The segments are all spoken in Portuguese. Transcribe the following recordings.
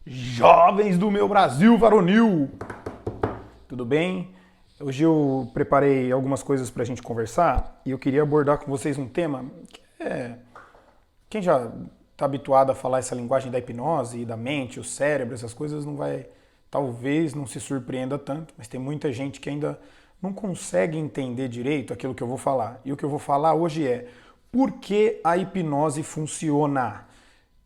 Jovens do meu Brasil varonil! Tudo bem? Hoje eu preparei algumas coisas para a gente conversar e eu queria abordar com vocês um tema que é... Quem já está habituado a falar essa linguagem da hipnose e da mente, o cérebro, essas coisas, não vai... Talvez não se surpreenda tanto, mas tem muita gente que ainda não consegue entender direito aquilo que eu vou falar. E o que eu vou falar hoje é por que a hipnose funciona?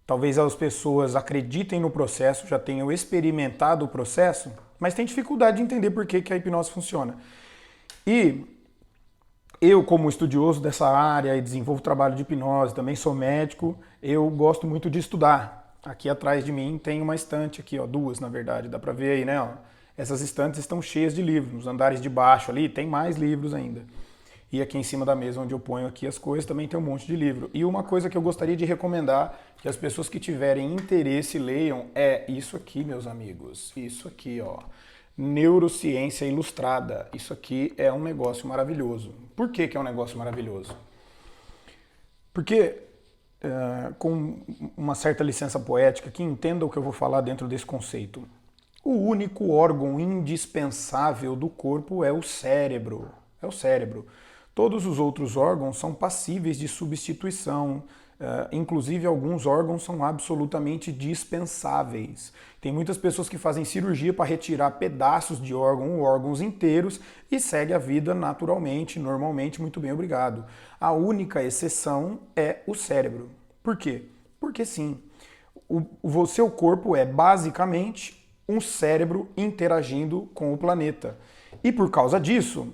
Talvez as pessoas acreditem no processo, já tenham experimentado o processo, mas têm dificuldade de entender por que a hipnose funciona. E eu, como estudioso dessa área e desenvolvo trabalho de hipnose, também sou médico, eu gosto muito de estudar. Aqui atrás de mim tem uma estante aqui, ó, duas na verdade, dá pra ver aí, né? Ó. Essas estantes estão cheias de livros, nos andares de baixo ali tem mais livros ainda. E aqui em cima da mesa onde eu ponho aqui as coisas também tem um monte de livro. E uma coisa que eu gostaria de recomendar que as pessoas que tiverem interesse leiam é isso aqui, meus amigos. Isso aqui, ó. Neurociência Ilustrada. Isso aqui é um negócio maravilhoso. Por que é um negócio maravilhoso? Porque, com uma certa licença poética, que entenda o que eu vou falar dentro desse conceito. O único órgão indispensável do corpo é o cérebro. É o cérebro. Todos os outros órgãos são passíveis de substituição, inclusive alguns órgãos são absolutamente dispensáveis. Tem muitas pessoas que fazem cirurgia para retirar pedaços de órgão ou órgãos inteiros e segue a vida naturalmente, normalmente, muito bem, obrigado. A única exceção é o cérebro. Por quê? Porque sim, o seu corpo é basicamente um cérebro interagindo com o planeta. E por causa disso,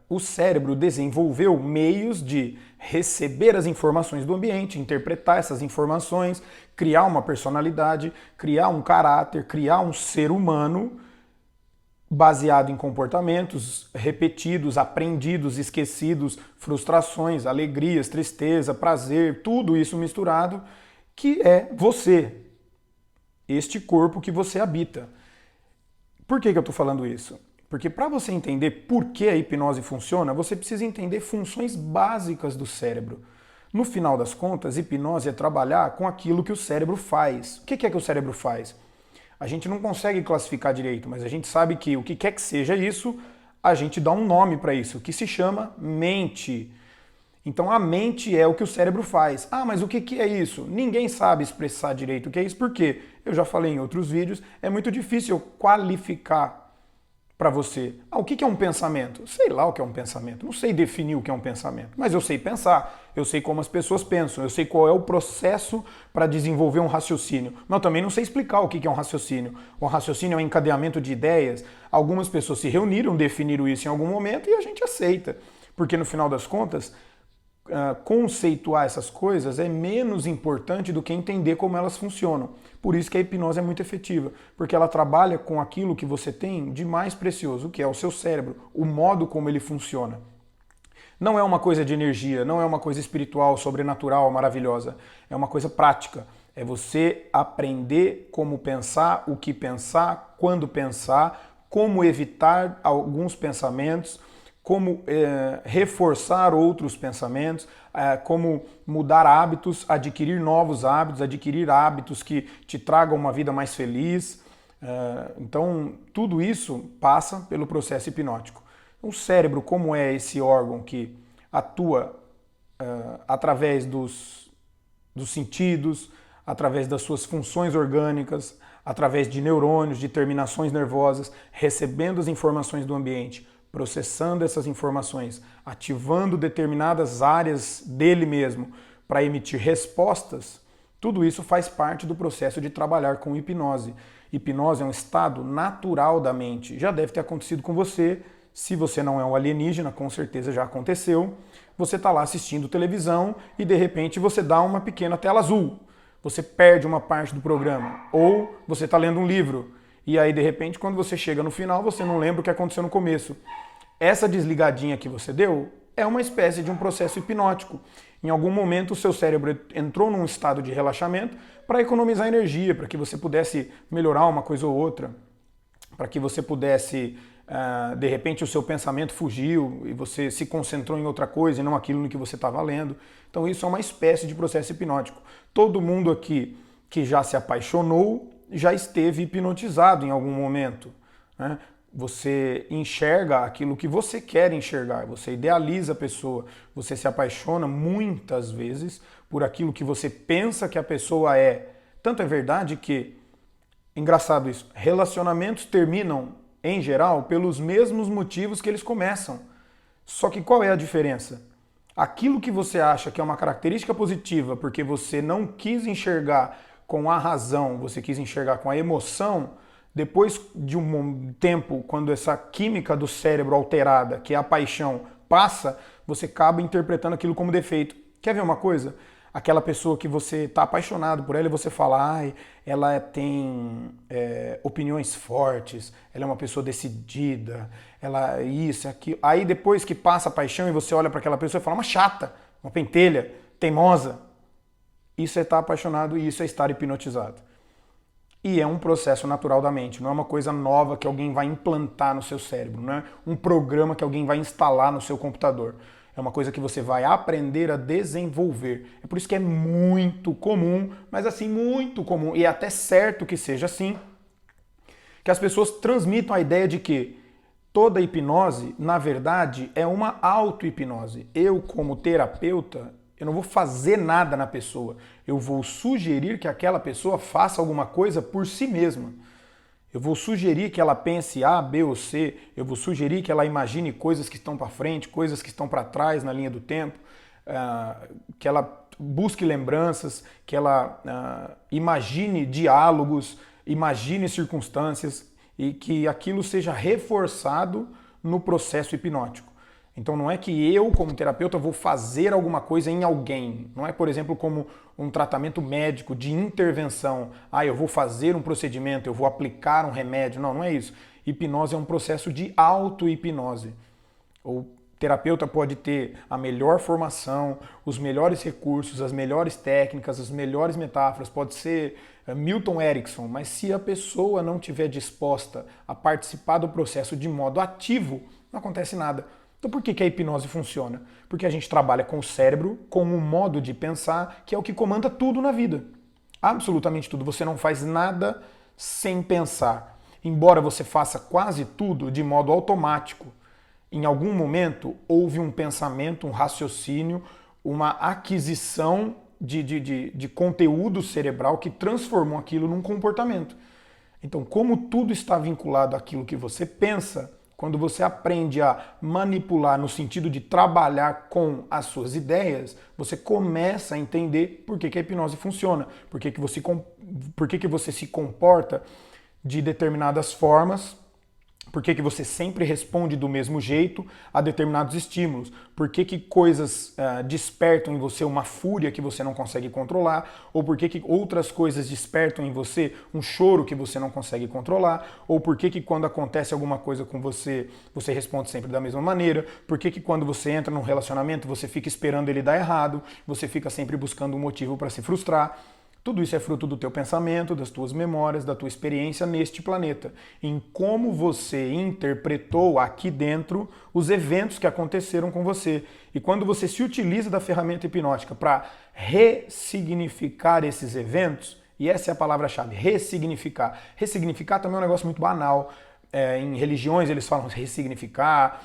o cérebro desenvolveu meios de receber as informações do ambiente, interpretar essas informações, criar uma personalidade, criar um caráter, criar um ser humano baseado em comportamentos repetidos, aprendidos, esquecidos, frustrações, alegrias, tristeza, prazer, tudo isso misturado, que é você, este corpo que você habita. Por que eu estou falando isso? Porque para você entender por que a hipnose funciona, você precisa entender funções básicas do cérebro. No final das contas, hipnose é trabalhar com aquilo que o cérebro faz. O que é que o cérebro faz? A gente não consegue classificar direito, mas a gente sabe que o que quer que seja isso, a gente dá um nome para isso, que se chama mente. Então a mente é o que o cérebro faz. Ah, mas o que é isso? Ninguém sabe expressar direito o que é isso, por quê? Eu já falei em outros vídeos, é muito difícil qualificar para você. Ah, o que é um pensamento? Sei lá o que é um pensamento. Não sei definir o que é um pensamento, mas eu sei pensar, eu sei como as pessoas pensam, eu sei qual é o processo para desenvolver um raciocínio. Mas eu também não sei explicar o que é um raciocínio. O raciocínio é um encadeamento de ideias. Algumas pessoas se reuniram, definiram isso em algum momento e a gente aceita. Porque no final das contas, conceituar essas coisas é menos importante do que entender como elas funcionam. Por isso que a hipnose é muito efetiva, porque ela trabalha com aquilo que você tem de mais precioso, que é o seu cérebro, o modo como ele funciona. Não é uma coisa de energia, não é uma coisa espiritual, sobrenatural, maravilhosa. É uma coisa prática. É você aprender como pensar, o que pensar, quando pensar, como evitar alguns pensamentos, como reforçar outros pensamentos, como mudar hábitos, adquirir novos hábitos, adquirir hábitos que te tragam uma vida mais feliz. Então, tudo isso passa pelo processo hipnótico. O cérebro, como é esse órgão que atua através dos sentidos, através das suas funções orgânicas, através de neurônios, de terminações nervosas, recebendo as informações do ambiente, processando essas informações, ativando determinadas áreas dele mesmo para emitir respostas, tudo isso faz parte do processo de trabalhar com hipnose. Hipnose é um estado natural da mente. Já deve ter acontecido com você. Se você não é um alienígena, com certeza já aconteceu. Você está lá assistindo televisão e de repente você dá uma pequena tela azul. Você perde uma parte do programa. Ou você está lendo um livro. E aí, de repente, quando você chega no final, você não lembra o que aconteceu no começo. Essa desligadinha que você deu é uma espécie de um processo hipnótico. Em algum momento, o seu cérebro entrou num estado de relaxamento para economizar energia, para que você pudesse melhorar uma coisa ou outra, para que você pudesse, de repente, o seu pensamento fugiu e você se concentrou em outra coisa e não aquilo no que você estava lendo. Então, isso é uma espécie de processo hipnótico. Todo mundo aqui que já se apaixonou já esteve hipnotizado em algum momento, né? Você enxerga aquilo que você quer enxergar, você idealiza a pessoa, você se apaixona muitas vezes por aquilo que você pensa que a pessoa é. Tanto é verdade que, engraçado isso, relacionamentos terminam, em geral, pelos mesmos motivos que eles começam. Só que qual é a diferença? Aquilo que você acha que é uma característica positiva porque você não quis enxergar com a razão, você quis enxergar com a emoção, depois de um tempo, quando essa química do cérebro alterada, que é a paixão, passa, você acaba interpretando aquilo como defeito. Quer ver uma coisa? Aquela pessoa que você está apaixonado por ela e você fala, ai, ela tem opiniões fortes, ela é uma pessoa decidida, ela isso, aquilo. Aí depois que passa a paixão e você olha para aquela pessoa e fala, uma chata, uma pentelha, teimosa. Isso é estar apaixonado e isso é estar hipnotizado. E é um processo natural da mente, não é uma coisa nova que alguém vai implantar no seu cérebro, não é um programa que alguém vai instalar no seu computador. É uma coisa que você vai aprender a desenvolver. É por isso que é muito comum, mas assim, muito comum, e é até certo que seja assim, que as pessoas transmitam a ideia de que toda hipnose, na verdade, é uma auto-hipnose. Eu, como terapeuta, eu não vou fazer nada na pessoa. Eu vou sugerir que aquela pessoa faça alguma coisa por si mesma. Eu vou sugerir que ela pense A, B ou C. Eu vou sugerir que ela imagine coisas que estão para frente, coisas que estão para trás na linha do tempo, que ela busque lembranças, que ela imagine diálogos, imagine circunstâncias e que aquilo seja reforçado no processo hipnótico. Então não é que eu, como terapeuta, vou fazer alguma coisa em alguém. Não é, por exemplo, como um tratamento médico de intervenção. Ah, eu vou fazer um procedimento, eu vou aplicar um remédio. Não, não é isso. Hipnose é um processo de auto-hipnose. O terapeuta pode ter a melhor formação, os melhores recursos, as melhores técnicas, as melhores metáforas. Pode ser Milton Erickson, mas se a pessoa não estiver disposta a participar do processo de modo ativo, não acontece nada. Então por que a hipnose funciona? Porque a gente trabalha com o cérebro, com um modo de pensar que é o que comanda tudo na vida. Absolutamente tudo. Você não faz nada sem pensar. Embora você faça quase tudo de modo automático, em algum momento houve um pensamento, um raciocínio, uma aquisição de conteúdo cerebral que transformou aquilo num comportamento. Então, como tudo está vinculado àquilo que você pensa, quando você aprende a manipular no sentido de trabalhar com as suas ideias, você começa a entender por que a hipnose funciona, por que você se comporta de determinadas formas, por que você sempre responde do mesmo jeito a determinados estímulos, por que coisas despertam em você uma fúria que você não consegue controlar, ou por que outras coisas despertam em você um choro que você não consegue controlar, ou por que quando acontece alguma coisa com você, você responde sempre da mesma maneira, por que quando você entra num relacionamento você fica esperando ele dar errado, você fica sempre buscando um motivo para se frustrar. Tudo isso é fruto do teu pensamento, das tuas memórias, da tua experiência neste planeta, em como você interpretou aqui dentro os eventos que aconteceram com você. E quando você se utiliza da ferramenta hipnótica para ressignificar esses eventos, e essa é a palavra-chave, ressignificar. Ressignificar também é um negócio muito banal. Em religiões eles falam ressignificar,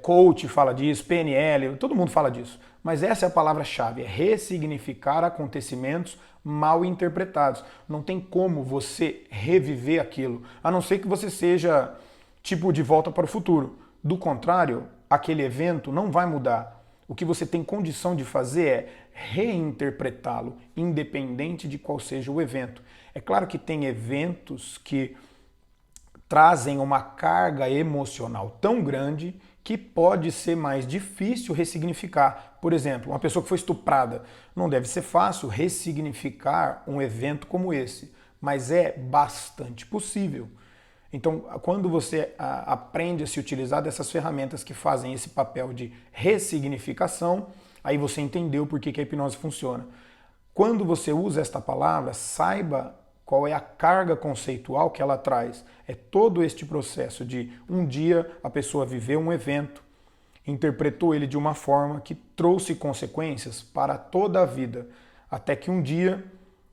coach fala disso, PNL, todo mundo fala disso. Mas essa é a palavra-chave, é ressignificar acontecimentos mal interpretados. Não tem como você reviver aquilo, a não ser que você seja tipo De Volta para o Futuro. Do contrário, aquele evento não vai mudar. O que você tem condição de fazer é reinterpretá-lo, independente de qual seja o evento. É claro que tem eventos que trazem uma carga emocional tão grande que pode ser mais difícil ressignificar. Por exemplo, uma pessoa que foi estuprada. Não deve ser fácil ressignificar um evento como esse, mas é bastante possível. Então, quando você aprende a se utilizar dessas ferramentas que fazem esse papel de ressignificação, aí você entendeu por que a hipnose funciona. Quando você usa esta palavra, saiba qual é a carga conceitual que ela traz. É todo este processo de um dia a pessoa viveu um evento, interpretou ele de uma forma que trouxe consequências para toda a vida, até que um dia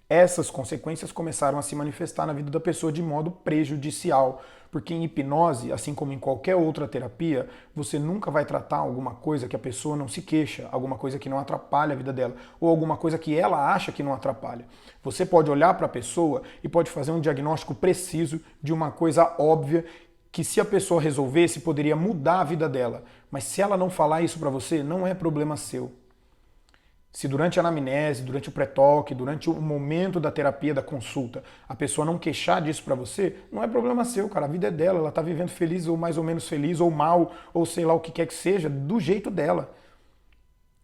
essas consequências começaram a se manifestar na vida da pessoa de modo prejudicial. Porque em hipnose, assim como em qualquer outra terapia, você nunca vai tratar alguma coisa que a pessoa não se queixa, alguma coisa que não atrapalha a vida dela, ou alguma coisa que ela acha que não atrapalha. Você pode olhar para a pessoa e pode fazer um diagnóstico preciso de uma coisa óbvia que, se a pessoa resolvesse, poderia mudar a vida dela. Mas se ela não falar isso para você, não é problema seu. Se durante a anamnese, durante o pré-toque, durante o momento da terapia, da consulta, a pessoa não queixar disso pra você, não é problema seu, cara. A vida é dela, ela tá vivendo feliz ou mais ou menos feliz, ou mal, ou sei lá o que quer que seja, do jeito dela.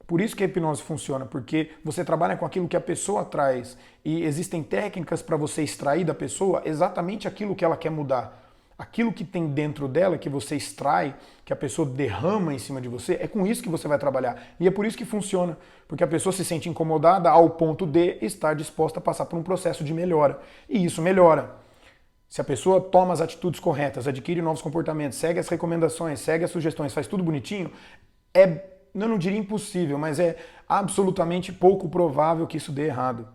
Por isso que a hipnose funciona, porque você trabalha com aquilo que a pessoa traz e existem técnicas para você extrair da pessoa exatamente aquilo que ela quer mudar. Aquilo que tem dentro dela, que você extrai, que a pessoa derrama em cima de você, é com isso que você vai trabalhar. E é por isso que funciona, porque a pessoa se sente incomodada ao ponto de estar disposta a passar por um processo de melhora. E isso melhora. Se a pessoa toma as atitudes corretas, adquire novos comportamentos, segue as recomendações, segue as sugestões, faz tudo bonitinho, eu não diria impossível, mas é absolutamente pouco provável que isso dê errado.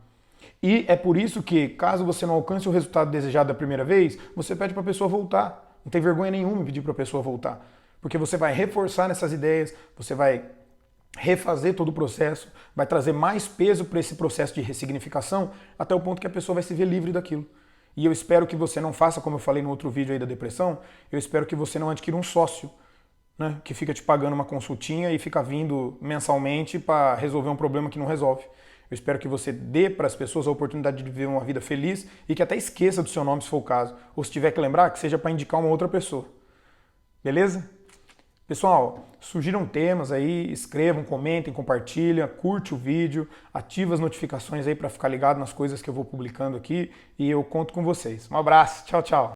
E é por isso que, caso você não alcance o resultado desejado da primeira vez, você pede para a pessoa voltar. Não tem vergonha nenhuma em pedir para a pessoa voltar. Porque você vai reforçar nessas ideias, você vai refazer todo o processo, vai trazer mais peso para esse processo de ressignificação, até o ponto que a pessoa vai se ver livre daquilo. E eu espero que você não faça, como eu falei no outro vídeo aí da depressão, eu espero que você não adquira um sócio, né, que fica te pagando uma consultinha e fica vindo mensalmente para resolver um problema que não resolve. Eu espero que você dê para as pessoas a oportunidade de viver uma vida feliz e que até esqueça do seu nome se for o caso. Ou se tiver que lembrar, que seja para indicar uma outra pessoa. Beleza? Pessoal, surgiram temas aí, escrevam, comentem, compartilhem, curte o vídeo, ativa as notificações aí para ficar ligado nas coisas que eu vou publicando aqui e eu conto com vocês. Um abraço, tchau, tchau.